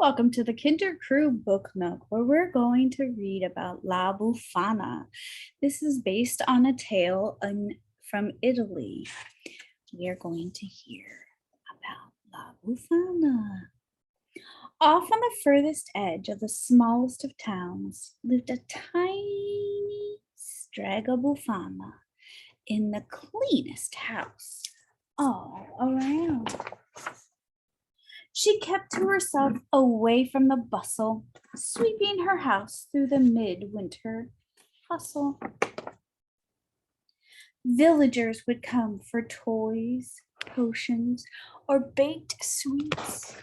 Welcome to the Kinder Crew Book Nook, where we're going to read about La Befana. This is based on a tale from Italy. We are going to hear about La Befana. Off on the furthest edge of the smallest of towns lived a tiny Strega Befana in the cleanest house all around. She kept to herself away from the bustle, sweeping her house through the midwinter hustle. Villagers would come for toys, potions, or baked sweets.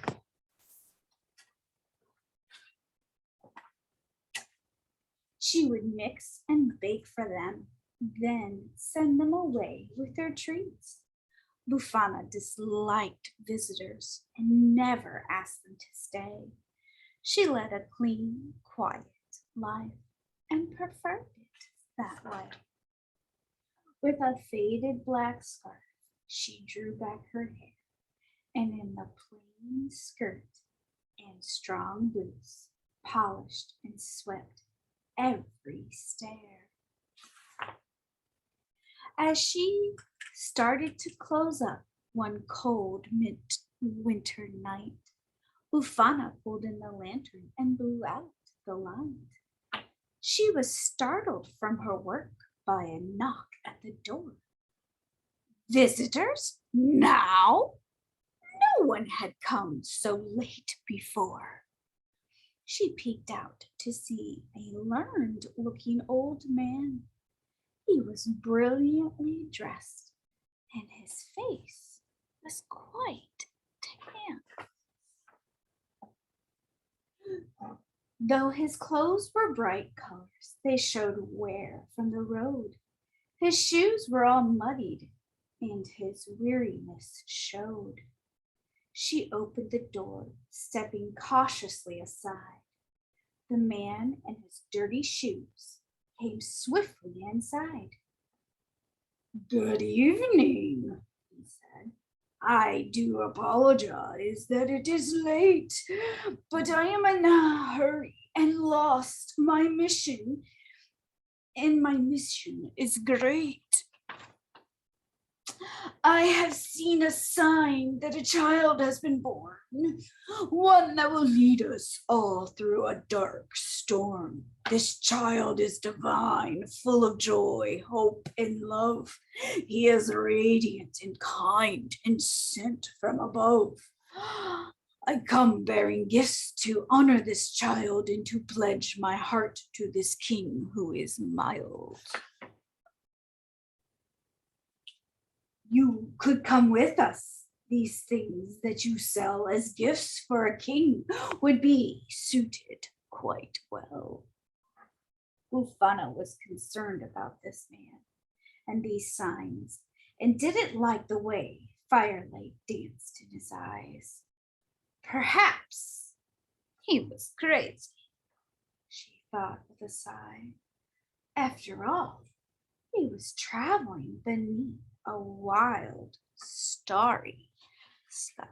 She would mix and bake for them, then send them away with their treats. Befana disliked visitors and never asked them to stay. She led a clean, quiet life and preferred it that way. With a faded black scarf, she drew back her hair, and in the plain skirt and strong boots, polished and swept every stair. As she started to close up one cold midwinter night, Befana pulled in the lantern and blew out the light. She was startled from her work by a knock at the door. Visitors? Now? No one had come so late before. She peeked out to see a learned-looking old man. He was brilliantly dressed, and his face was quite tan. Though his clothes were bright colors, they showed wear from the road. His shoes were all muddied, and his weariness showed. She opened the door, stepping cautiously aside. The man and his dirty shoes came swiftly inside. Good evening, he said. I do apologize that it is late, but I am in a hurry and lost my mission, and my mission is great. I have seen a sign that a child has been born, one that will lead us all through a dark storm. This child is divine, full of joy, hope, and love. He is radiant and kind and sent from above. I come bearing gifts to honor this child and to pledge my heart to this king who is mild. You could come with us. These things that you sell as gifts for a king would be suited quite well. Befana was concerned about this man and these signs and didn't like the way firelight danced in his eyes. Perhaps he was crazy, she thought with a sigh. After all, he was traveling beneath a wild, starry sky.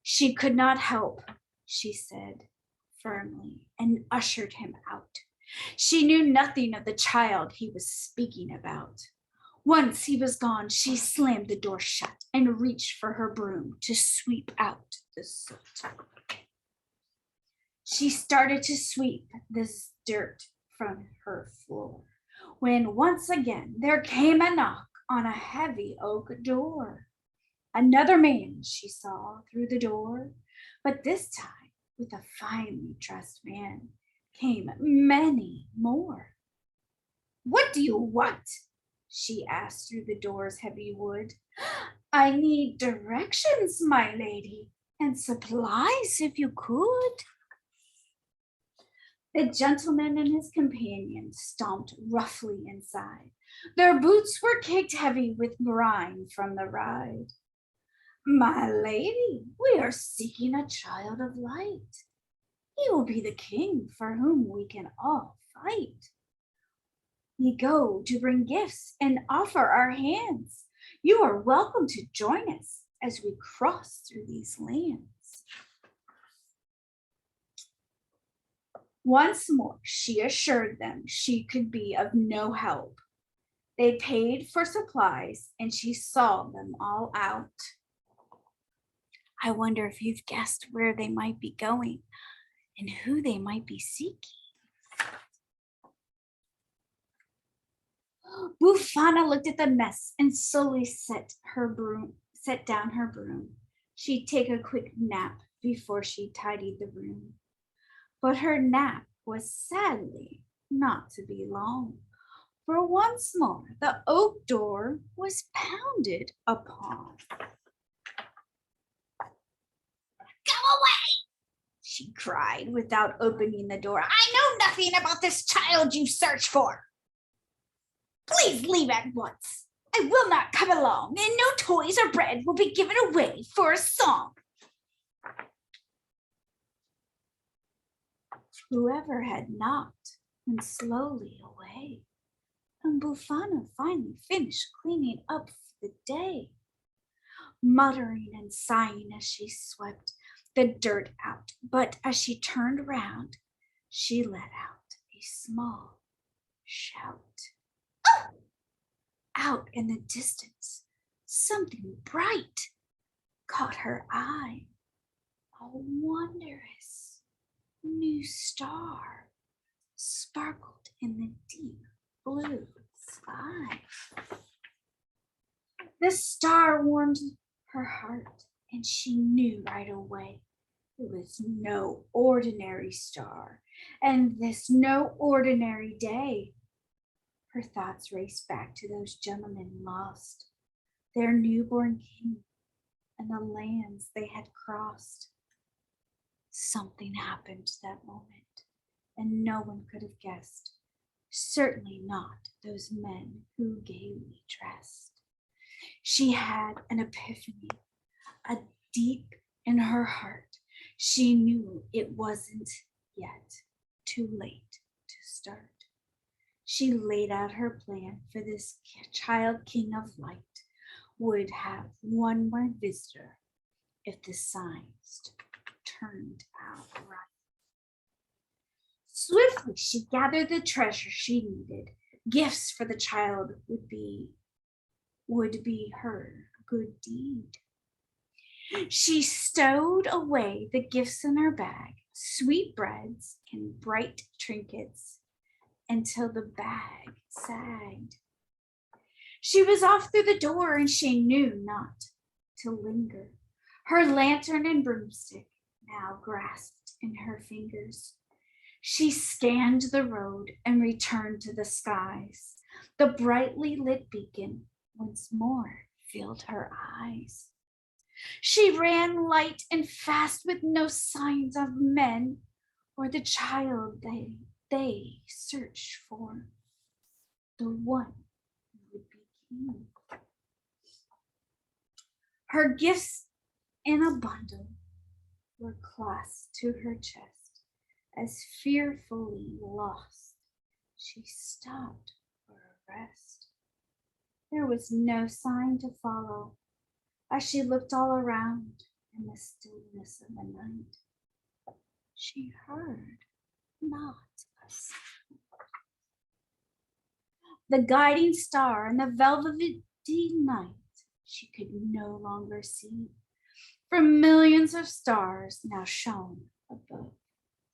She could not help, she said firmly, and ushered him out. She knew nothing of the child he was speaking about. Once he was gone, she slammed the door shut and reached for her broom to sweep out the soot. She started to sweep this dirt from her floor when once again there came a knock on a heavy oak door. Another man she saw through the door, but this time with a finely dressed man came many more. What do you want? She asked through the door's heavy wood. I need directions, my lady, and supplies if you could. The gentleman and his companion stomped roughly inside. Their boots were caked heavy with grime from the ride. My lady, we are seeking a child of light. He will be the king for whom we can all fight. We go to bring gifts and offer our hands. You are welcome to join us as we cross through these lands. Once more, she assured them she could be of no help. They paid for supplies and she saw them all out. I wonder if you've guessed where they might be going and who they might be seeking. Befana looked at the mess and slowly set down her broom. She'd take a quick nap before she tidied the room. But her nap was sadly not to be long, for once more the oak door was pounded upon. Go away, she cried without opening the door. I know nothing about this child you search for. Please leave at once. I will not come along, and no toys or bread will be given away for a song. Whoever had knocked went slowly away, and Befana finally finished cleaning up for the day, muttering and sighing as she swept the dirt out. But as she turned round, she let out a small shout. Oh! Out in the distance, something bright caught her eye. A wondrous new star sparkled in the deep blue sky. The star warmed her heart, and she knew right away it was no ordinary star, and this no ordinary day. Her thoughts raced back to those gentlemen lost, their newborn king, and the lands they had crossed. Something happened that moment, and no one could have guessed, certainly not those men who gaily dressed. She had an epiphany, a deep in her heart. She knew it wasn't yet too late to start. She laid out her plan, for this child king of light would have one more visitor if the signs turned out right. Swiftly she gathered the treasure she needed. Gifts for the child would be her good deed. She stowed away the gifts in her bag, sweetbreads and bright trinkets, until the bag sagged. She was off through the door, and she knew not to linger. Her lantern and broomstick now grasped in her fingers. She scanned the road and returned to the skies. The brightly lit beacon once more filled her eyes. She ran light and fast with no signs of men or the child they searched for, the one who would be king. Her gifts in a bundle were clasped to her chest. As fearfully lost, she stopped for a rest. There was no sign to follow. As she looked all around in the stillness of the night, she heard not a sound. The guiding star in the velvety night she could no longer see, for millions of stars now shone above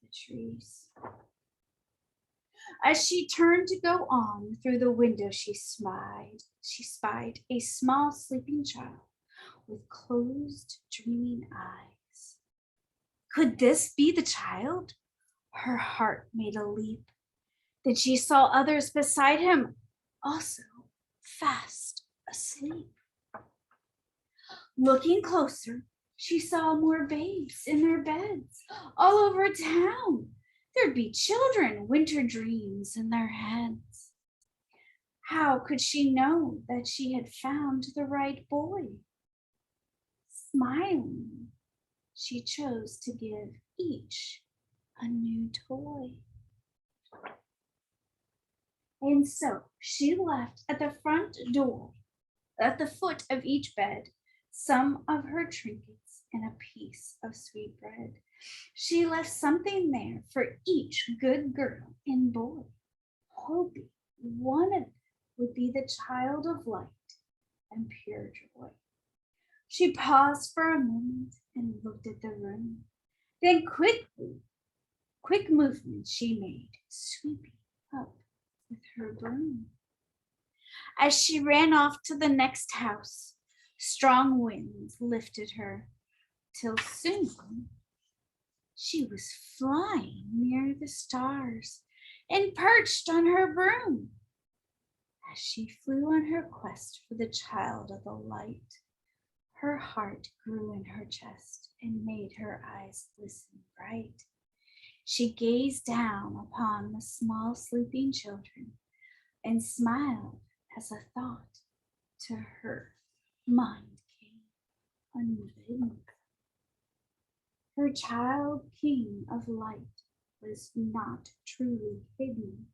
the trees. As she turned to go on through the window, she spied a small sleeping child with closed, dreaming eyes. Could this be the child? Her heart made a leap. Then she saw others beside him, also fast asleep. Looking closer, she saw more babes in their beds all over town. There'd be children, winter dreams in their heads. How could she know that she had found the right boy? Smiling, she chose to give each a new toy. And so she left at the front door at the foot of each bed, some of her trinkets and a piece of sweet bread. She left something there for each good girl and boy, hoping one of them would be the child of light and pure joy. She paused for a moment and looked at the room. Then quick movements she made, sweeping up with her broom. As she ran off to the next house, strong winds lifted her, till soon she was flying near the stars and perched on her broom. As she flew on her quest for the child of the light, her heart grew in her chest and made her eyes glisten bright. She gazed down upon the small sleeping children and smiled as a thought to her mind came unbidden. Her child king of light was not truly hidden,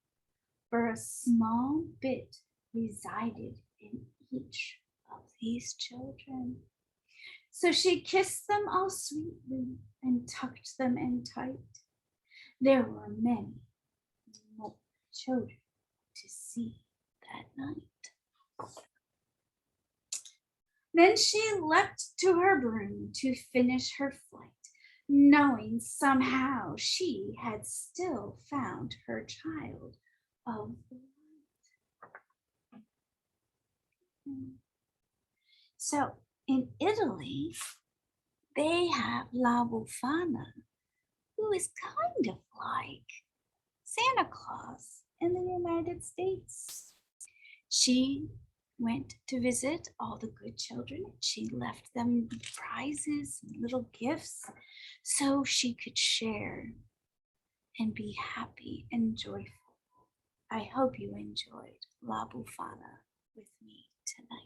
for a small bit resided in each of these children. So she kissed them all sweetly and tucked them in tight. There were many more children to see that night. Then she leapt to her broom to finish her flight, knowing somehow she had still found her child of the light. So in Italy, they have La Befana, who is kind of like Santa Claus in the United States. She went to visit all the good children. She left them prizes and little gifts so she could share and be happy and joyful. I hope you enjoyed La Befana with me tonight.